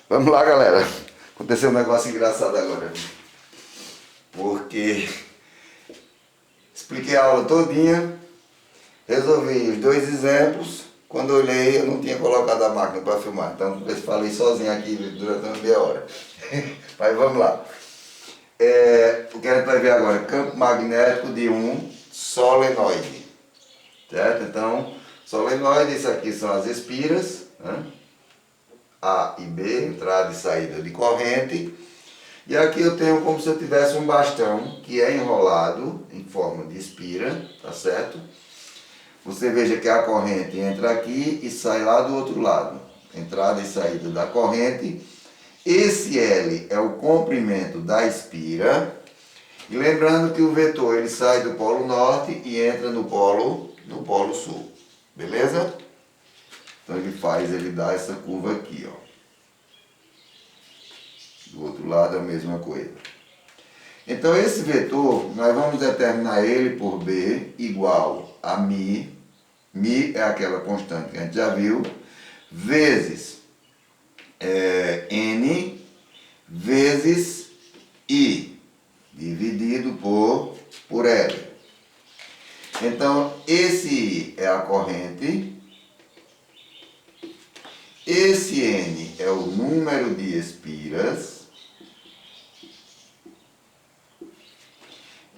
Vamos lá, galera. Aconteceu um negócio engraçado agora. Porque expliquei a aula todinha, resolvi os dois exemplos. Quando eu olhei, eu não tinha colocado a máquina para filmar. Então, eu falei sozinho aqui durante uma meia hora. Mas vamos lá. O que a gente vai ver agora? Campo magnético de um solenoide. Certo? Então, solenoide, isso aqui são as espiras, né? A e B, entrada e saída de corrente. E aqui eu tenho como se eu tivesse um bastão que é enrolado em forma de espira, tá certo? Você veja que a corrente entra aqui e sai lá do outro lado. Entrada e saída da corrente. Esse L é o comprimento da espira. E lembrando que o vetor ele sai do polo norte e entra no polo sul. Beleza? Então ele dá essa curva aqui, ó. Do outro lado a mesma coisa. Então esse vetor, nós vamos determinar ele por B igual a μ. μ é aquela constante que a gente já viu, vezes N, vezes I, dividido por L. Então esse I é a corrente. Esse N é o número de espiras.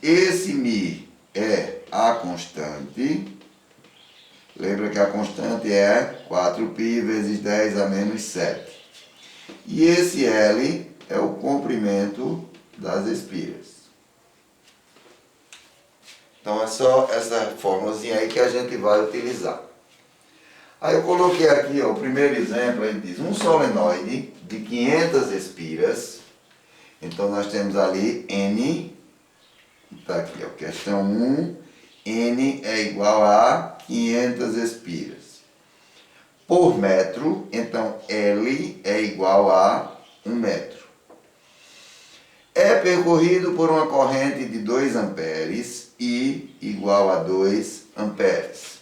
Esse μ é a constante. Lembra que a constante é 4π vezes 10 a menos 7. E esse L é o comprimento das espiras. Então é só essa formulazinha aí que a gente vai utilizar. Aí eu coloquei aqui, ó, o primeiro exemplo, ele diz um solenoide de 500 espiras. Então nós temos ali N, está aqui, ó, questão 1, N é igual a 500 espiras. Por metro, então L é igual a 1 metro. É percorrido por uma corrente de 2 amperes, I igual a 2 amperes.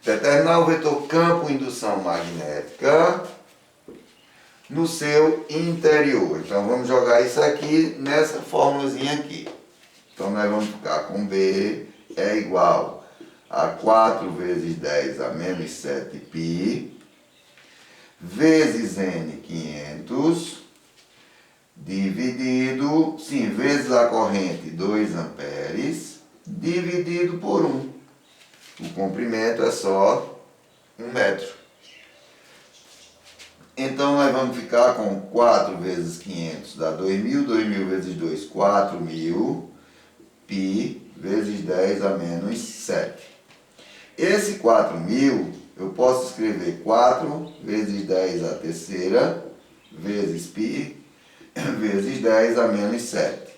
Determinar o vetor campo indução magnética no seu interior. Então vamos jogar isso aqui nessa formulazinha aqui. Então nós vamos ficar com B é igual a 4 vezes 10 a menos 7π vezes N 500 dividido, vezes a corrente 2 amperes dividido por 1. O comprimento é só 1 metro. Então nós vamos ficar com 4 vezes 500 dá 2.000, 2.000 vezes 2, 4.000, π vezes 10 a menos 7. Esse 4.000 eu posso escrever 4 vezes 10 a terceira vezes π vezes 10 a menos 7.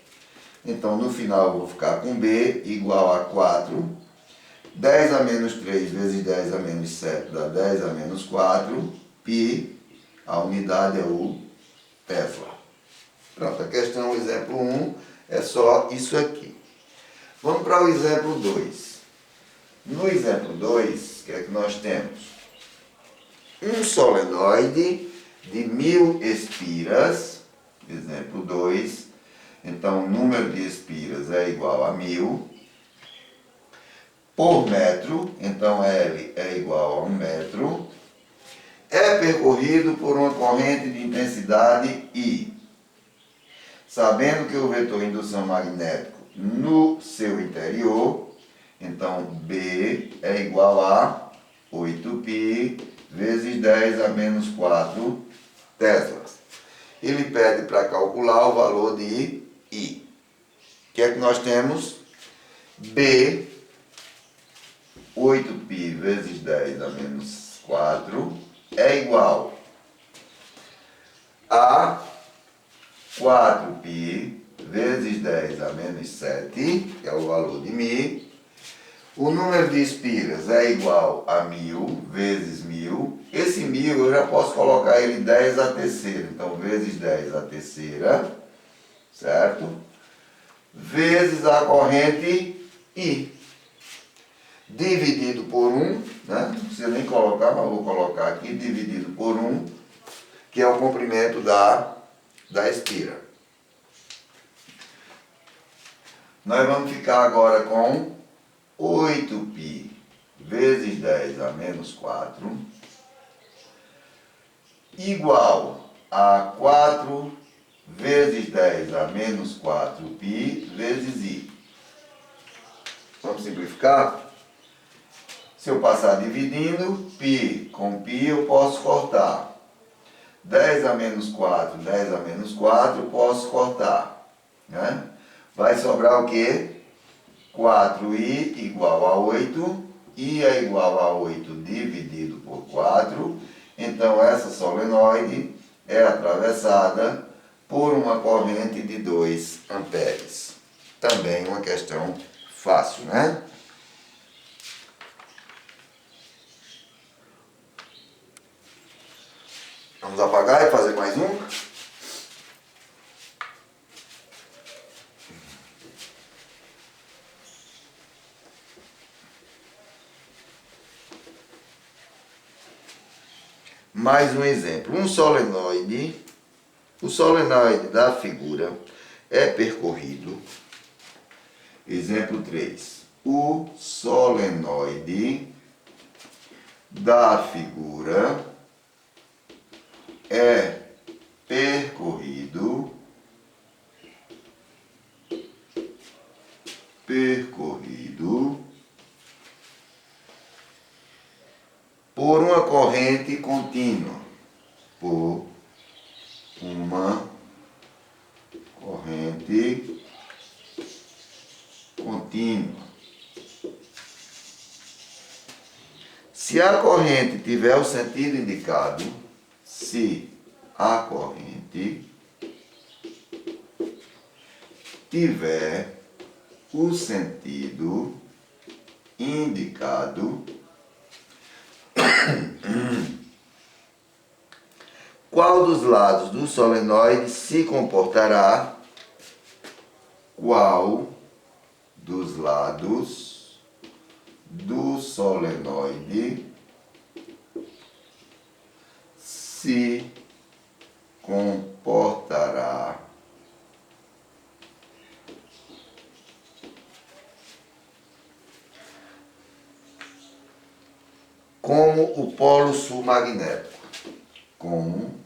Então no final eu vou ficar com B igual a 4. 10 a menos 3 vezes 10 a menos 7 dá 10 a menos 4. Π, a unidade é o Tesla. Pronto, a questão, o exemplo 1 é só isso aqui. Vamos para o exemplo 2. No exemplo 2, o que é que nós temos? Um solenoide de 1000 espiras, exemplo 2. Então, o número de espiras é igual a 1000. Por metro, então L é igual a 1 metro. É percorrido por uma corrente de intensidade I. Sabendo que o vetor indução magnético no seu interior, então B é igual a 8π vezes 10 a menos 4 teslas. Ele pede para calcular o valor de I. O que é que nós temos? B, 8π vezes 10 a menos 4 é igual a 4π vezes 10 a menos 7, que é o valor de μ. O número de espiras é igual a 1000 vezes 1000. Esse 1000 eu já posso colocar ele 10 a terceira. Então, vezes 10 a terceira, certo? Vezes a corrente I. Dividido por 1, né? Não precisa nem colocar, mas vou colocar aqui, dividido por 1, que é o comprimento da espira. Nós vamos ficar agora com 8π vezes 10 a menos 4 igual a 4 vezes 10 a menos 4π vezes i. Vamos simplificar? Se eu passar dividindo, π com π eu posso cortar. 10 a menos 4, 10 a menos 4 eu posso cortar. Né? Vai sobrar o quê? 4i igual a 8. I é igual a 8 dividido por 4. Então essa solenoide é atravessada por uma corrente de 2 amperes. Também uma questão fácil, né? Vamos apagar e fazer mais um? Mais um exemplo. Um solenoide, o solenoide da figura é percorrido. Exemplo 3. O solenoide da figura é percorrido por uma corrente contínua. Por uma corrente contínua. Se a corrente tiver o sentido indicado, se a corrente tiver o sentido indicado, qual dos lados do solenoide se comportará? Qual dos lados do solenoide se comportará como o polo sul magnético? Como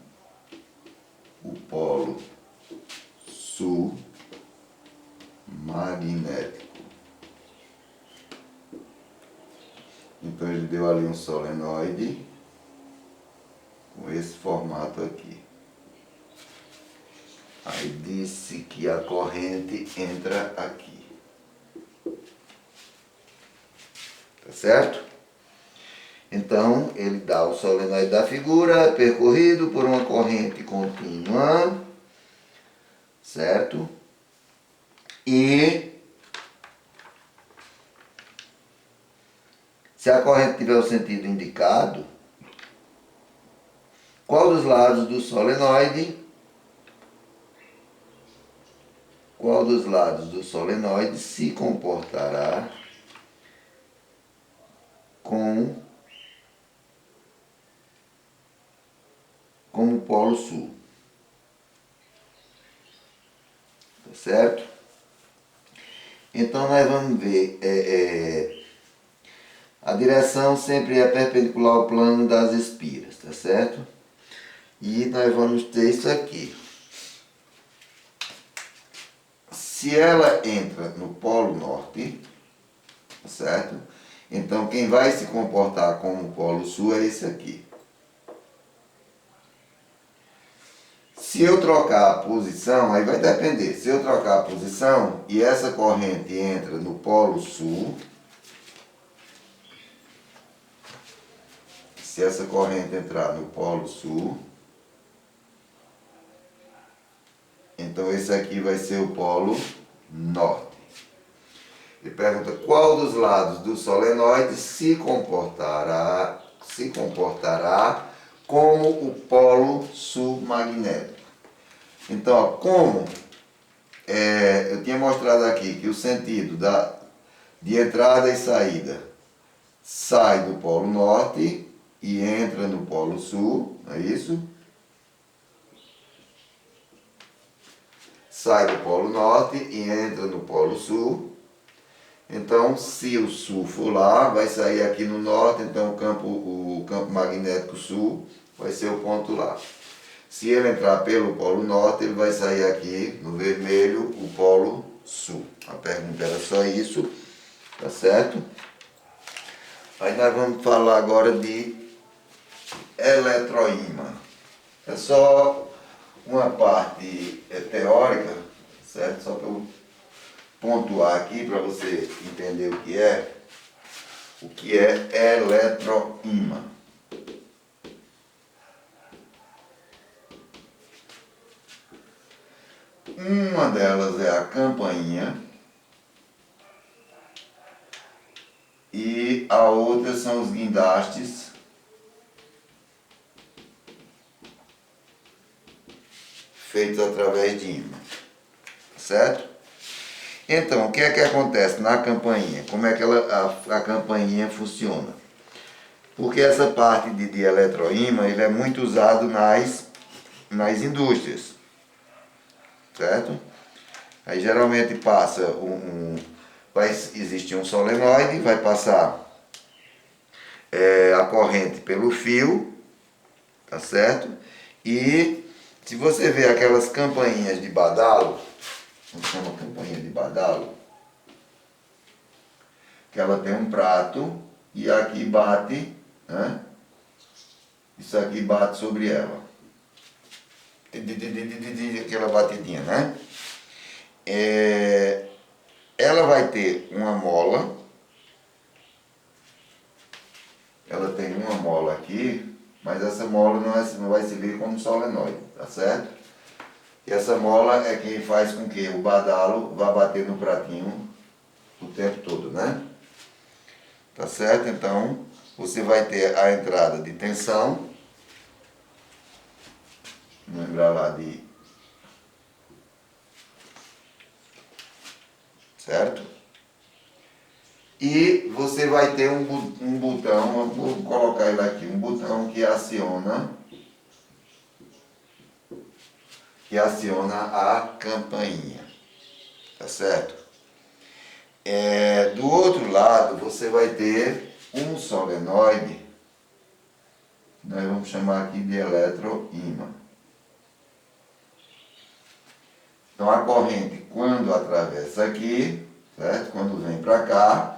o polo sul magnético. Então ele deu ali um solenoide com esse formato aqui. Aí disse que a corrente entra aqui. Tá certo? Então, ele dá o solenoide da figura, percorrido por uma corrente contínua, certo? E se a corrente tiver o sentido indicado, qual dos lados do solenoide se comportará como o polo sul? Tá certo? Então nós vamos ver, a direção sempre é perpendicular ao plano das espiras, tá certo? E nós vamos ter isso aqui. Se ela entra no polo norte, tá certo? Então quem vai se comportar como o polo sul é esse aqui. Se eu trocar a posição, aí vai depender. Se eu trocar a posição e essa corrente entra no polo sul, se essa corrente entrar no polo sul, então esse aqui vai ser o polo norte. Ele pergunta qual dos lados do solenoide se comportará como o polo sul magnético. Então, ó, como eu tinha mostrado aqui que o sentido de entrada e saída sai do polo norte e entra no polo sul, não é isso? sai do Polo Norte e entra no Polo Sul. Então, se o Sul for lá, vai sair aqui no Norte, então o campo magnético Sul vai ser o ponto lá. Se ele entrar pelo Polo Norte, ele vai sair aqui no vermelho, o Polo Sul. A pergunta era só isso, tá certo? Aí nós vamos falar agora de eletroímã. É só uma parte teórica, certo? Só para eu pontuar aqui para você entender o que é eletroímã. Uma delas é a campainha e a outra são os guindastes feitos através de ímã, certo? Então, o que é que acontece na campainha? Como é que a campainha funciona? Porque essa parte de eletroímã ele é muito usado nas indústrias, certo? Aí geralmente passa vai existir um solenoide, vai passar a corrente pelo fio, tá certo? E se você vê aquelas campainhas de badalo, não chama campainha de badalo, que ela tem um prato e aqui bate, né? Isso aqui bate sobre ela. Aquela batidinha, né? Ela vai ter uma mola, ela tem uma mola aqui, mas essa mola não vai servir como solenoide, tá certo? E essa mola é quem faz com que o badalo vá bater no pratinho o tempo todo, né? Tá certo? Então, você vai ter a entrada de tensão, lembrar lá de... certo? E você vai ter um botão, vou colocar ele aqui, um botão que aciona a campainha, tá certo? Do outro lado você vai ter um solenoide, que nós vamos chamar aqui de eletroímã. Então a corrente, quando atravessa aqui, certo? Quando vem para cá,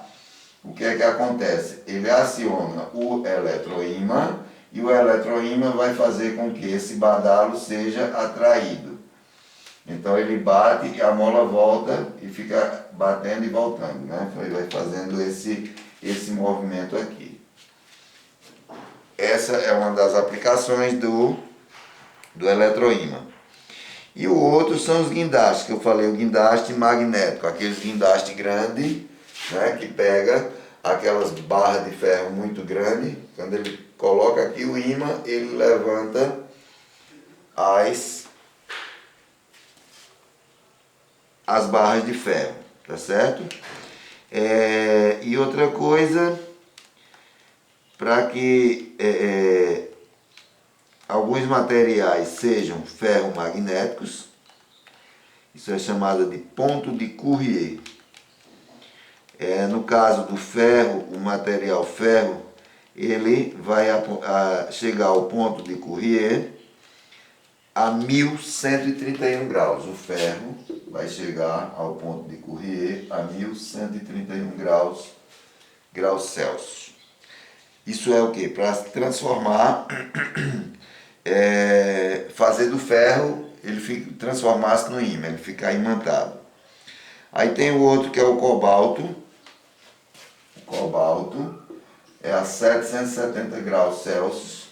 o que é que acontece? Ele aciona o eletroímã e o eletroímã vai fazer com que esse badalo seja atraído. Então ele bate e a mola volta e fica batendo e voltando, né? Ele vai fazendo esse movimento aqui. Essa é uma das aplicações do eletroímã. E o outro são os guindastes, que eu falei, o guindaste magnético, aqueles guindastes grandes, né, que pega aquelas barras de ferro muito grandes, quando ele coloca aqui o ímã, ele levanta as barras de ferro, tá certo? E outra coisa, para que alguns materiais sejam ferromagnéticos, isso é chamado de ponto de Courrier. No caso do ferro, o material ferro, ele vai chegar ao ponto de Courrier a 1131 graus. O ferro vai chegar ao ponto de Courrier a 1131 graus Celsius. Isso é o que? Para transformar, fazer do ferro, ele transformar-se no ímã, ele ficar imantado. Aí tem o outro que é o cobalto. O cobalto é a 770 graus Celsius.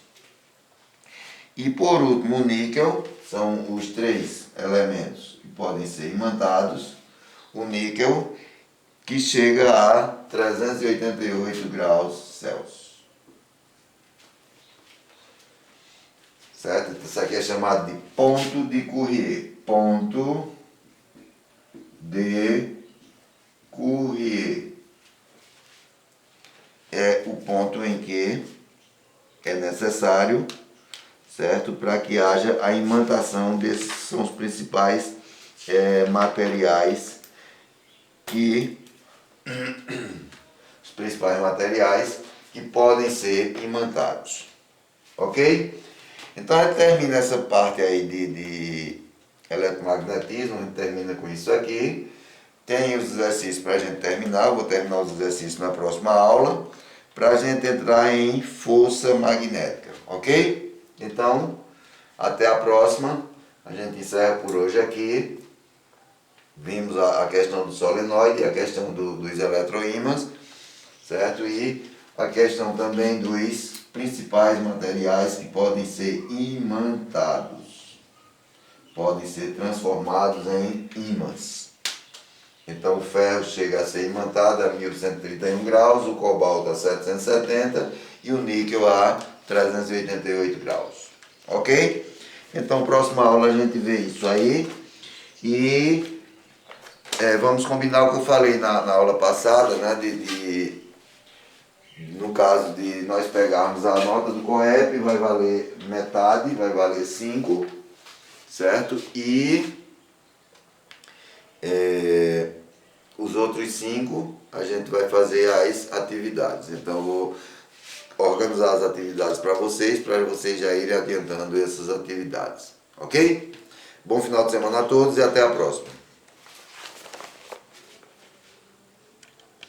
E por último o níquel, são os três elementos que podem ser imantados. O níquel, que chega a 388 graus Celsius. Certo? Isso aqui é chamado de ponto de Courrier. Ponto de Courrier. É o ponto em que é necessário, certo? Para que haja a imantação desses, são os principais materiais que os principais materiais que podem ser imantados, ok? Então a gente termina essa parte aí de eletromagnetismo, a gente termina com isso aqui. Tem os exercícios para a gente terminar, eu vou terminar os exercícios na próxima aula, para a gente entrar em força magnética, ok? Então, até a próxima, a gente encerra por hoje aqui. Vimos a questão do solenoide, a questão dos eletroímãs, certo? E a questão também dos principais materiais que podem ser imantados, podem ser transformados em ímãs. Então o ferro chega a ser imantado a 1131 graus, o cobalto a 770 e o níquel a 388 graus. Ok? Então próxima aula a gente vê isso aí e vamos combinar o que eu falei na aula passada, né? No caso de nós pegarmos a nota do COEP, vai valer metade, vai valer 5, certo? E os outros 5 a gente vai fazer as atividades. Então eu vou organizar as atividades para vocês já irem adiantando essas atividades. Ok? Bom final de semana a todos e até a próxima.